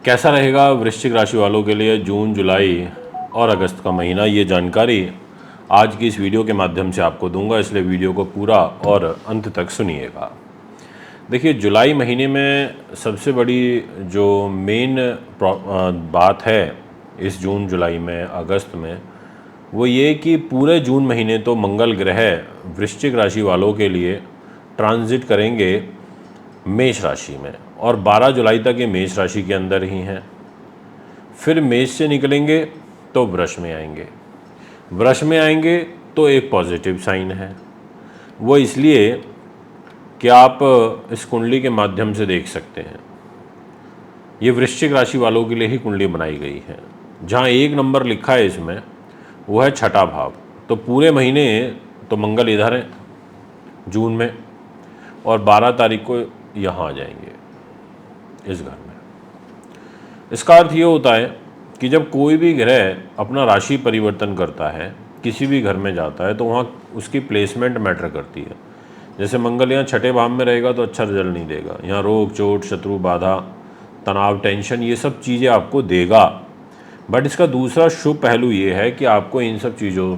कैसा रहेगा वृश्चिक राशि वालों के लिए जून, जुलाई और अगस्त का महीना, ये जानकारी आज की इस वीडियो के माध्यम से आपको दूंगा, इसलिए वीडियो को पूरा और अंत तक सुनिएगा। देखिए, जुलाई महीने में सबसे बड़ी जो मेन बात है इस जून, जुलाई में, अगस्त में, वो ये कि पूरे जून महीने तो मंगल ग्रह वृश्चिक राशि वालों के लिए ट्रांजिट करेंगे मेष राशि में, और 12 जुलाई तक ये मेष राशि के अंदर ही हैं। फिर मेष से निकलेंगे तो वृष में आएंगे। वृष में आएंगे तो एक पॉजिटिव साइन है, वो इसलिए कि आप इस कुंडली के माध्यम से देख सकते हैं, ये वृश्चिक राशि वालों के लिए ही कुंडली बनाई गई है। जहाँ 1 नंबर लिखा है इसमें, वो है छठा भाव। तो पूरे महीने तो मंगल इधर है जून में, और 12 तारीख को यहाँ आ जाएंगे इस घर में। इसका अर्थ ये होता है कि जब कोई भी ग्रह अपना राशि परिवर्तन करता है, किसी भी घर में जाता है, तो वहाँ उसकी प्लेसमेंट मैटर करती है। जैसे मंगल यहाँ छठे भाव में रहेगा तो अच्छा रिजल्ट नहीं देगा, यहाँ रोग, चोट, शत्रु, बाधा, तनाव, टेंशन, ये सब चीज़ें आपको देगा। बट इसका दूसरा शुभ पहलू ये है कि आपको इन सब चीज़ों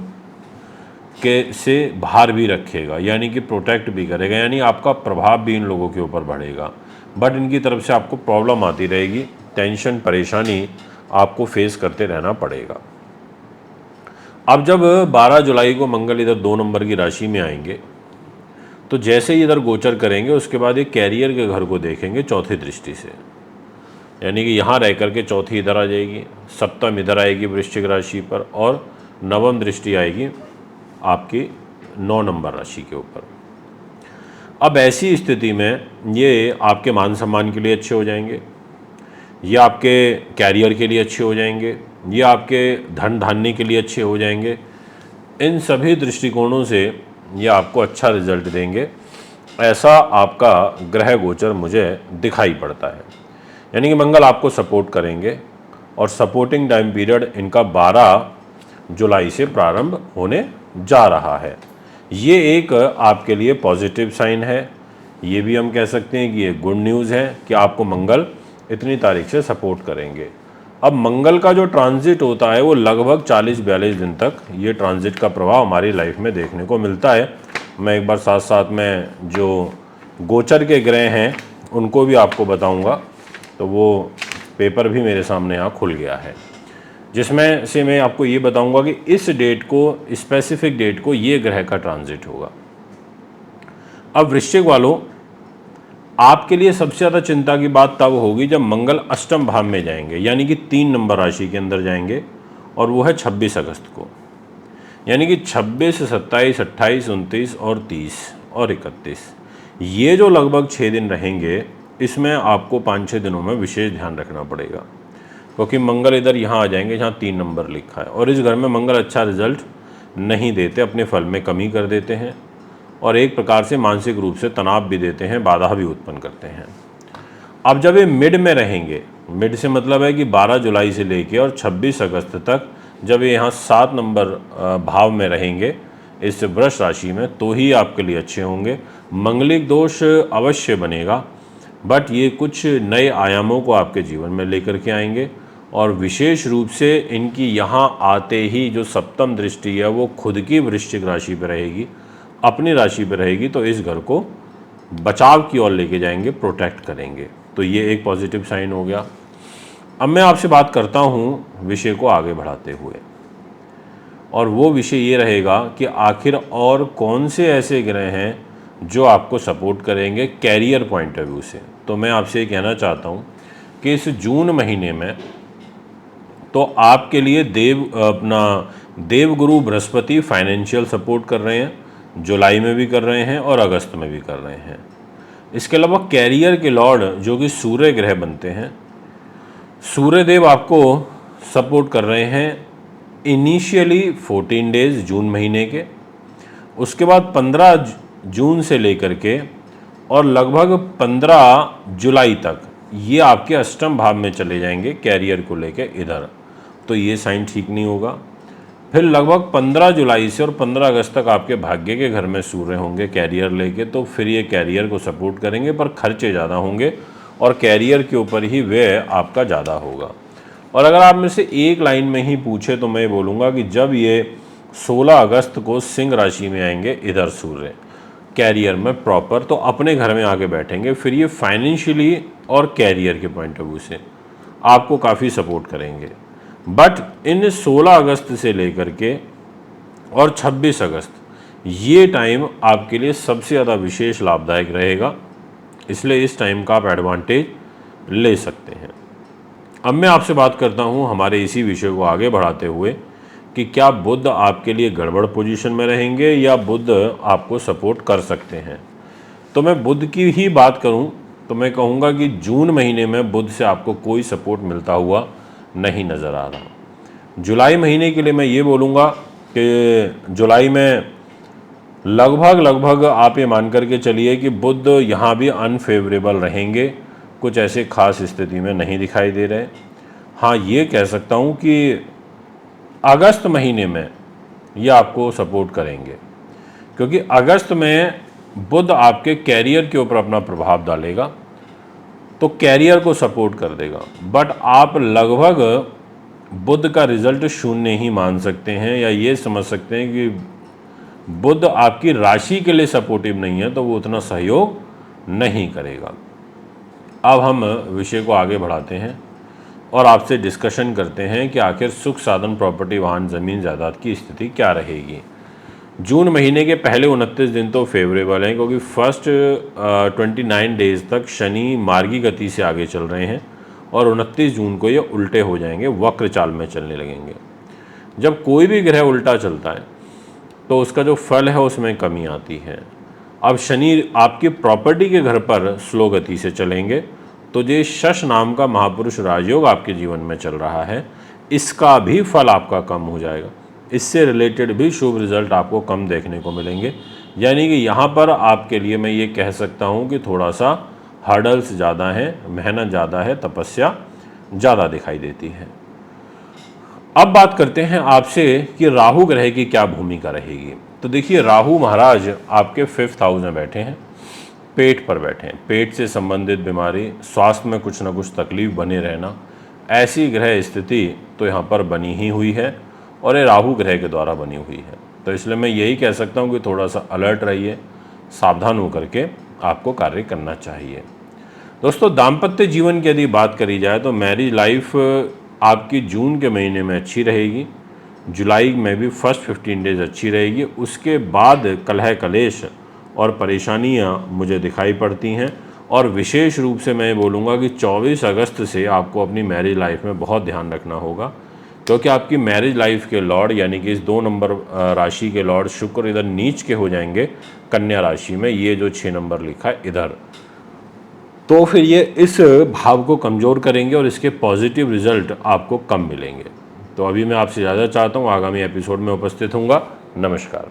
के से बाहर भी रखेगा, यानी कि प्रोटेक्ट भी करेगा, यानी आपका प्रभाव भी इन लोगों के ऊपर बढ़ेगा। बट इनकी तरफ से आपको प्रॉब्लम आती रहेगी, टेंशन, परेशानी आपको फेस करते रहना पड़ेगा। अब जब 12 जुलाई को मंगल इधर 2 नंबर की राशि में आएंगे, तो जैसे ही इधर गोचर करेंगे उसके बाद एक कैरियर के घर को देखेंगे चौथी दृष्टि से, यानी कि यहाँ रह करके चौथी इधर आ जाएगी, सप्तम इधर आएगी वृश्चिक राशि पर, और नवम दृष्टि आएगी आपकी 9 नंबर राशि के ऊपर। अब ऐसी स्थिति में ये आपके मान सम्मान के लिए अच्छे हो जाएंगे, ये आपके कैरियर के लिए अच्छे हो जाएंगे, ये आपके धन धान्य के लिए अच्छे हो जाएंगे। इन सभी दृष्टिकोणों से ये आपको अच्छा रिजल्ट देंगे, ऐसा आपका ग्रह गोचर मुझे दिखाई पड़ता है। यानी कि मंगल आपको सपोर्ट करेंगे, और सपोर्टिंग टाइम पीरियड इनका 12 जुलाई से प्रारंभ होने जा रहा है। ये एक आपके लिए पॉजिटिव साइन है, ये भी हम कह सकते हैं कि ये गुड न्यूज़ है कि आपको मंगल इतनी तारीख से सपोर्ट करेंगे। अब मंगल का जो ट्रांजिट होता है वो लगभग 40-42 दिन तक ये ट्रांजिट का प्रभाव हमारी लाइफ में देखने को मिलता है। मैं एक बार साथ साथ में जो गोचर के ग्रह हैं उनको भी आपको बताऊंगा, तो वो पेपर भी मेरे सामने यहाँ खुल गया है, जिसमें से मैं आपको ये बताऊंगा कि इस डेट को, स्पेसिफिक डेट को, ये ग्रह का ट्रांजिट होगा। अब वृश्चिक वालों, आपके लिए सबसे ज़्यादा चिंता की बात तब होगी जब मंगल अष्टम भाव में जाएंगे, यानी कि 3 नंबर राशि के अंदर जाएंगे, और वो है 26 अगस्त को। यानी कि 26, 27, 28, 29 और 30 और 31, ये जो लगभग 6 दिन रहेंगे, इसमें आपको 5-6 दिनों में विशेष ध्यान रखना पड़ेगा, क्योंकि मंगल इधर यहाँ आ जाएंगे जहाँ 3 नंबर लिखा है, और इस घर में मंगल अच्छा रिजल्ट नहीं देते, अपने फल में कमी कर देते हैं, और एक प्रकार से मानसिक रूप से तनाव भी देते हैं, बाधा भी उत्पन्न करते हैं। अब जब ये मिड में रहेंगे, मिड से मतलब है कि 12 जुलाई से लेके और 26 अगस्त तक, जब ये यहाँ 7 नंबर भाव में रहेंगे इस वृष राशि में, तो ही आपके लिए अच्छे होंगे। मंगलिक दोष अवश्य बनेगा, बट ये कुछ नए आयामों को आपके जीवन में लेकर के आएंगे, और विशेष रूप से इनकी यहाँ आते ही जो सप्तम दृष्टि है वो खुद की वृश्चिक राशि पर रहेगी, अपनी राशि पर रहेगी, तो इस घर को बचाव की ओर लेके जाएंगे, प्रोटेक्ट करेंगे। तो ये एक पॉजिटिव साइन हो गया। अब मैं आपसे बात करता हूँ विषय को आगे बढ़ाते हुए, और वो विषय ये रहेगा कि आखिर और कौन से ऐसे ग्रह हैं जो आपको सपोर्ट करेंगे कैरियर पॉइंट ऑफ व्यू से। तो मैं आपसे ये कहना चाहता हूँ कि इस जून महीने में तो आपके लिए देवगुरु बृहस्पति फाइनेंशियल सपोर्ट कर रहे हैं, जुलाई में भी कर रहे हैं और अगस्त में भी कर रहे हैं। इसके अलावा कैरियर के लॉर्ड जो कि सूर्य ग्रह बनते हैं, सूर्यदेव आपको सपोर्ट कर रहे हैं इनिशियली 14 डेज जून महीने के, उसके बाद 15 जून से लेकर के और लगभग 15 जुलाई तक ये आपके अष्टम भाव में चले जाएंगे कैरियर को लेके इधर, तो ये साइन ठीक नहीं होगा। फिर लगभग 15 जुलाई से और 15 अगस्त तक आपके भाग्य के घर में सूर्य होंगे कैरियर लेके, तो फिर ये कैरियर को सपोर्ट करेंगे, पर खर्चे ज़्यादा होंगे और कैरियर के ऊपर ही व्यय आपका ज़्यादा होगा। और अगर आप में से एक लाइन में ही पूछे तो मैं बोलूँगा कि जब ये 16 अगस्त को सिंह राशि में आएंगे इधर सूर्य कैरियर में प्रॉपर, तो अपने घर में आके बैठेंगे, फिर ये फाइनेंशियली और कैरियर के पॉइंट ऑफ व्यू से आपको काफ़ी सपोर्ट करेंगे। बट इन 16 अगस्त से लेकर के और 26 अगस्त ये टाइम आपके लिए सबसे ज़्यादा विशेष लाभदायक रहेगा, इसलिए इस टाइम का आप एडवांटेज ले सकते हैं। अब मैं आपसे बात करता हूँ हमारे इसी विषय को आगे बढ़ाते हुए कि क्या बुध आपके लिए गड़बड़ पोजीशन में रहेंगे या बुध आपको सपोर्ट कर सकते हैं। तो मैं बुध की ही बात करूँ तो मैं कहूँगा कि जून महीने में बुध से आपको कोई सपोर्ट मिलता हुआ नहीं नज़र आ रहा। जुलाई महीने के लिए मैं ये बोलूँगा कि जुलाई में लगभग आप ये मान करके चलिए कि बुध यहाँ भी अनफेवरेबल रहेंगे, कुछ ऐसे खास स्थिति में नहीं दिखाई दे रहे। हाँ, ये कह सकता हूँ कि अगस्त महीने में ये आपको सपोर्ट करेंगे, क्योंकि अगस्त में बुध आपके कैरियर के ऊपर अपना प्रभाव डालेगा, तो कैरियर को सपोर्ट कर देगा। बट आप लगभग बुध का रिजल्ट शून्य ही मान सकते हैं, या ये समझ सकते हैं कि बुध आपकी राशि के लिए सपोर्टिव नहीं है, तो वो उतना सहयोग नहीं करेगा। अब हम विषय को आगे बढ़ाते हैं और आपसे डिस्कशन करते हैं कि आखिर सुख साधन, प्रॉपर्टी, वाहन, ज़मीन, जायदाद की स्थिति क्या रहेगी। जून महीने के पहले 29 दिन तो फेवरेबल हैं, क्योंकि फर्स्ट 29 डेज तक शनि मार्गी गति से आगे चल रहे हैं और 29 जून को ये उल्टे हो जाएंगे, वक्र चाल में चलने लगेंगे। जब कोई भी ग्रह उल्टा चलता है तो उसका जो फल है उसमें कमी आती है। अब शनि आपकी प्रॉपर्टी के घर पर स्लो गति से चलेंगे, तो जो शश नाम का महापुरुष राजयोग आपके जीवन में चल रहा है, इसका भी फल आपका कम हो जाएगा। इससे रिलेटेड भी शुभ रिजल्ट आपको कम देखने को मिलेंगे। यानी कि यहाँ पर आपके लिए मैं ये कह सकता हूँ कि थोड़ा सा हर्डल्स ज़्यादा हैं, मेहनत ज़्यादा है, तपस्या ज़्यादा दिखाई देती है। अब बात करते हैं आपसे कि राहु ग्रह की क्या भूमिका रहेगी। तो देखिए, राहु महाराज आपके 5th हाउस में बैठे हैं, पेट पर बैठे हैं। पेट से संबंधित बीमारी, स्वास्थ्य में कुछ ना कुछ तकलीफ बने रहना, ऐसी ग्रह स्थिति तो यहाँ पर बनी ही हुई है और ये राहु ग्रह के द्वारा बनी हुई है। तो इसलिए मैं यही कह सकता हूँ कि थोड़ा सा अलर्ट रहिए, सावधान होकर के आपको कार्य करना चाहिए। दोस्तों, दाम्पत्य जीवन की यदि बात करी जाए तो मैरिज लाइफ आपकी जून के महीने में अच्छी रहेगी, जुलाई में भी फर्स्ट 15 डेज अच्छी रहेगी। उसके बाद कलह कलेश और परेशानियां मुझे दिखाई पड़ती हैं, और विशेष रूप से मैं बोलूँगा कि 24 अगस्त से आपको अपनी मैरिज लाइफ में बहुत ध्यान रखना होगा, क्योंकि आपकी मैरिज लाइफ के लॉर्ड यानी कि इस 2 नंबर राशि के लॉर्ड शुक्र इधर नीच के हो जाएंगे कन्या राशि में, ये जो 6 नंबर लिखा है इधर, तो फिर ये इस भाव को कमज़ोर करेंगे और इसके पॉजिटिव रिजल्ट आपको कम मिलेंगे। तो अभी मैं आपसे ज़्यादा चाहता हूँ आगामी एपिसोड में उपस्थित होऊंगा। नमस्कार।